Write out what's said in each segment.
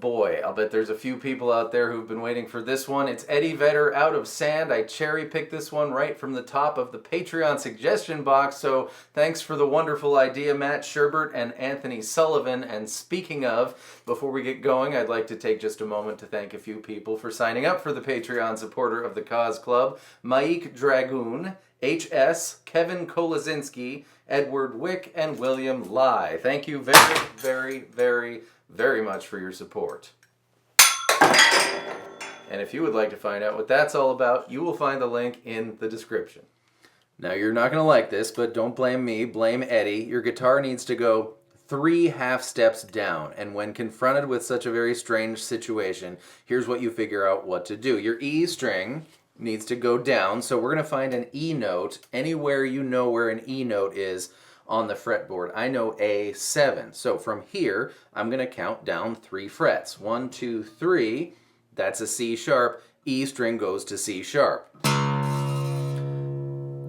boy, I'll bet there's a few people out there who've been waiting for this one. It's Eddie Vedder, Out of Sand. I cherry-picked this one right from the top of the Patreon suggestion box, so thanks for the wonderful idea, Matt Sherbert and Anthony Sullivan. And speaking of, before we get going, I'd like to take just a moment to thank a few people for signing up for the Patreon supporter of the Cause Club. Maik Dragoon, HS, Kevin Kolazinski, Edward Wick, and William Lai. Thank you very, very, very, very much for your support. And if you would like to find out what that's all about, you will find the link in the description. Now, you're not going to like this, but don't blame me, blame Eddie. Your guitar needs to go 3 half steps down, and when confronted with such a very strange situation, here's what you figure out what to do. Your E string needs to go down, so we're going to find an E note anywhere you know where an E note is on the fretboard. I know A7, so from here I'm going to count down 3 frets. 1, 2, 3, that's a C sharp. E string goes to C sharp.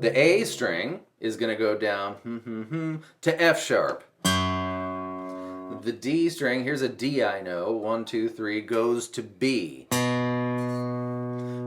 The A string is going to go down to F sharp. The D string, here's a D I know, 1, 2, 3, goes to B.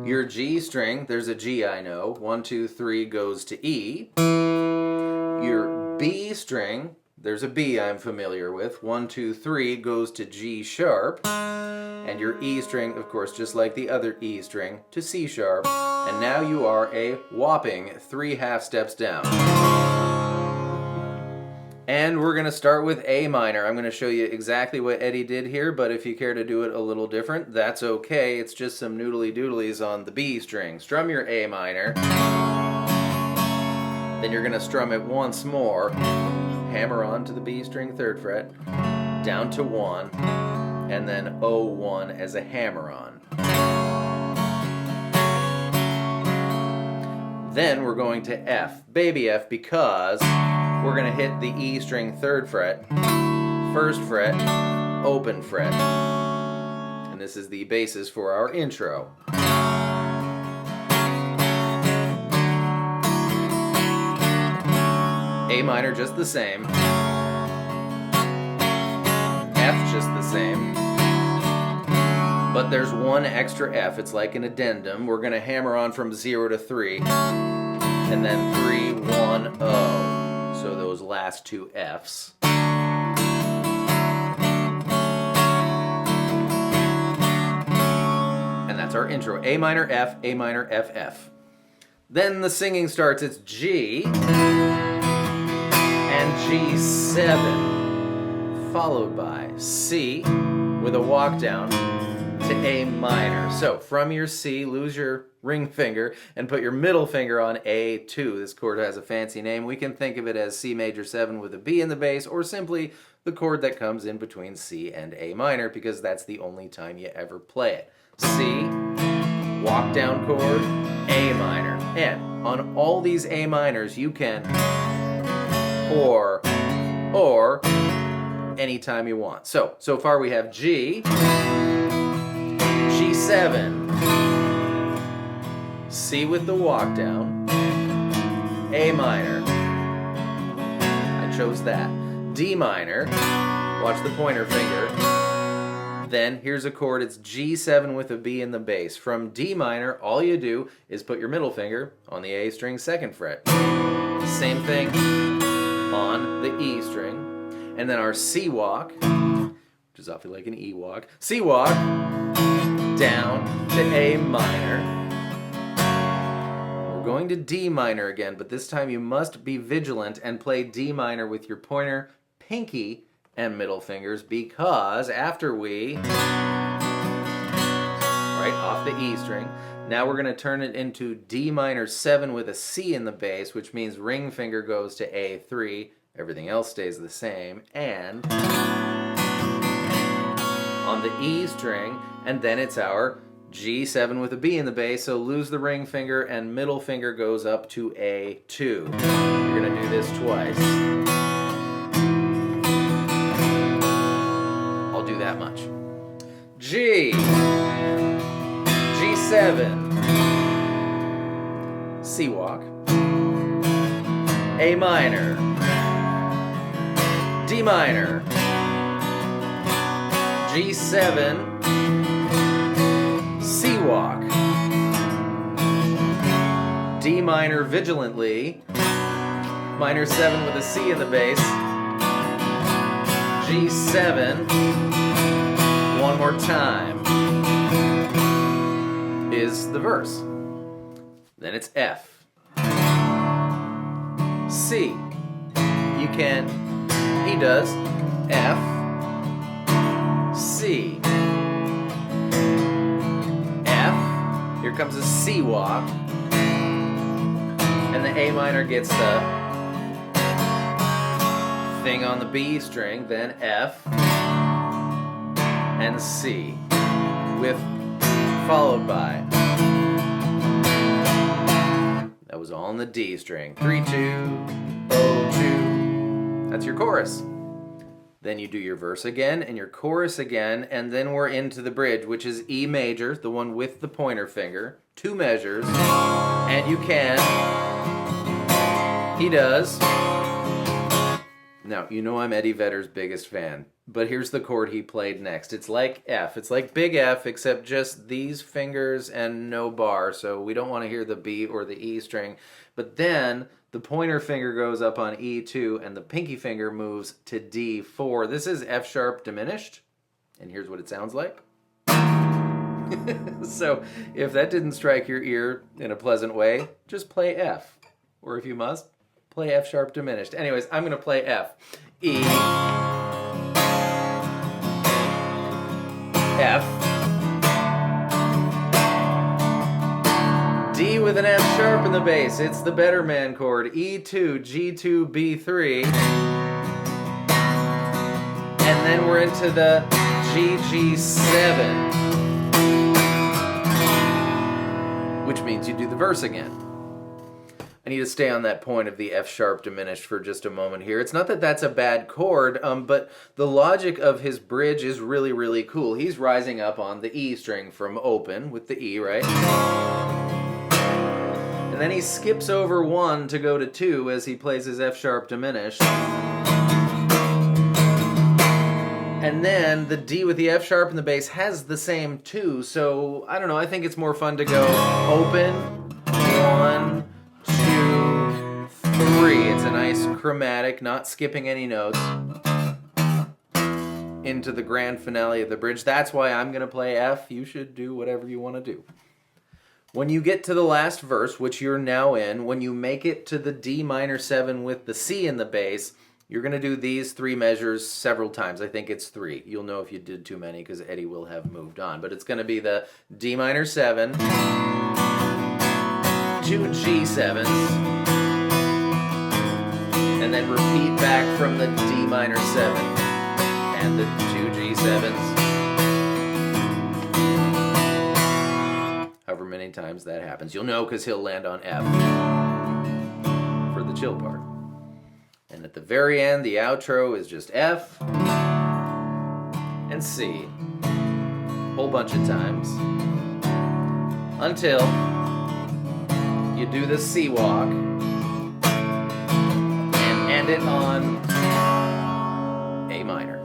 Your G string, there's a G I know, 1, 2, 3, goes to E. Your B string, there's a B I'm familiar with, 1, 2, 3, goes to G sharp. And your E string, of course, just like the other E string, to C sharp. And now you are a whopping 3 half steps down. And we're going to start with A minor. I'm going to show you exactly what Eddie did here, but if you care to do it a little different, that's okay. It's just some noodly doodlies on the B string. Strum your A minor. Then you're going to strum it once more. Hammer on to the B string 3rd fret, down to 1, and then O1 as a hammer on. Then we're going to F, baby F, because we're going to hit the E string 3rd fret, 1st fret, open fret. And this is the basis for our intro. A minor just the same. F just the same. But there's one extra F. It's like an addendum. We're going to hammer on from 0 to 3. And then 3, 1, O. So those last 2 Fs. And that's our intro. A minor, F, A minor, F, F. Then the singing starts. It's G and G7, followed by C with a walk down to A minor. So from your C, lose your ring finger and put your middle finger on A2. This chord has a fancy name. We can think of it as C major 7 with a B in the bass, or simply the chord that comes in between C and A minor, because that's the only time you ever play it. C, walk down chord, A minor. And on all these A minors you can or anytime you want. So far we have G, G7, C with the walk down, A minor, I chose that, D minor, watch the pointer finger, then here's a chord, it's G7 with a B in the bass. From D minor, all you do is put your middle finger on the A string 2nd fret. Same thing on the E string, and then our C walk, which is awfully like an E walk, C walk, down to A minor. We're going to D minor again, but this time you must be vigilant and play D minor with your pointer, pinky, and middle fingers, because after we, right off the E string, now we're going to turn it into D minor 7 with a C in the bass, which means ring finger goes to A3, everything else stays the same, and on the E string, and then it's our G7 with a B in the bass, so lose the ring finger and middle finger goes up to A2. You're going to do this twice. I'll do that much. G, G7, C walk, A minor, D minor, G7, C walk, D minor vigilantly, minor 7 with a C in the bass, G7, one more time, is the verse. Then it's F. C. You can, he does, F, C, F, here comes a C walk, and the A minor gets the thing on the B string, then F, and C, with, followed by, that was all in the D string, 3, 2, 0, 2, that's your chorus. Then you do your verse again and your chorus again, and then we're into the bridge, which is E major, the one with the pointer finger, 2 measures, and you can, he does. Now, you know I'm Eddie Vedder's biggest fan, but here's the chord he played next. It's like F. It's like big F, except just these fingers and no bar, so we don't want to hear the B or the E string. But then the pointer finger goes up on E2, and the pinky finger moves to D4. This is F sharp diminished, and here's what it sounds like. So if that didn't strike your ear in a pleasant way, just play F. Or if you must, play F sharp diminished. Anyways, I'm going to play F. E, F, D with an F sharp in the bass. It's the better man chord. E2, G2, B3. And then we're into the G7, which means you do the verse again. I need to stay on that point of the F sharp diminished for just a moment here. It's not that that's a bad chord, but the logic of his bridge is really, really cool. He's rising up on the E string from open with the E, right? And then he skips over 1 to go to 2 as he plays his F sharp diminished. And then the D with the F sharp in the bass has the same 2, so I don't know, I think it's more fun to go open, 1, 2, 3. It's a nice chromatic, not skipping any notes, into the grand finale of the bridge. That's why I'm going to play F. You should do whatever you want to do. When you get to the last verse, which you're now in, when you make it to the D minor 7 with the C in the bass, you're going to do these 3 measures several times. I think it's 3. You'll know if you did too many because Eddie will have moved on. But it's going to be the D minor 7, 2 G7s, and then repeat back from the D minor 7 and the 2 G7s. However many times that happens. You'll know because he'll land on F for the chill part. And at the very end, the outro is just F and C. Whole bunch of times. Until you do the C walk and end it on A minor.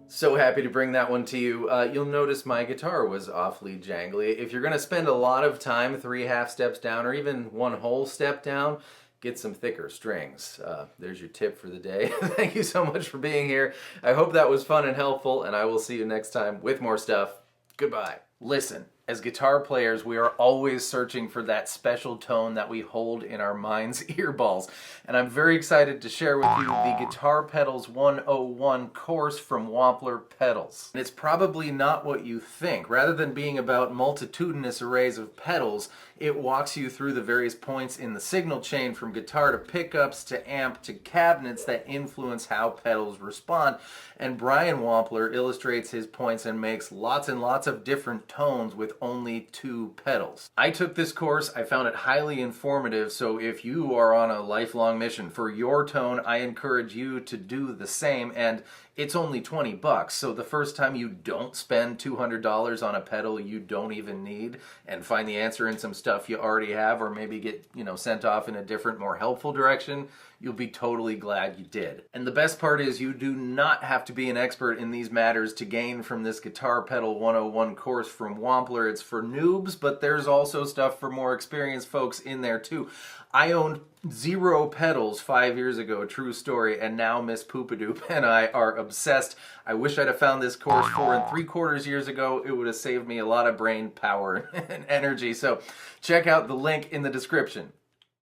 So happy to bring that one to you. You'll notice my guitar was awfully jangly. If you're going to spend a lot of time 3 half steps down or even 1 whole step down, get some thicker strings. There's your tip for the day. Thank you so much for being here. I hope that was fun and helpful, and I will see you next time with more stuff. Goodbye. Listen, as guitar players, we are always searching for that special tone that we hold in our mind's earballs. And I'm very excited to share with you the Guitar Pedals 101 course from Wampler Pedals. And it's probably not what you think. Rather than being about multitudinous arrays of pedals, it walks you through the various points in the signal chain from guitar to pickups to amp to cabinets that influence how pedals respond. And Brian Wampler illustrates his points and makes lots and lots of different tones with only 2 pedals. I took this course, I found it highly informative, so if you are on a lifelong mission for your tone, I encourage you to do the same. And it's only 20 bucks. So the first time you don't spend $200 on a pedal you don't even need and find the answer in some stuff you already have, or maybe get, sent off in a different, more helpful direction, you'll be totally glad you did. And the best part is you do not have to be an expert in these matters to gain from this Guitar Pedal 101 course from Wampler. It's for noobs, but there's also stuff for more experienced folks in there too. I owned 0 pedals 5 years ago, true story, and now Miss Poopadoop and I are obsessed. I wish I'd have found this course 4 3/4 years ago. It would have saved me a lot of brain power and energy. So check out the link in the description.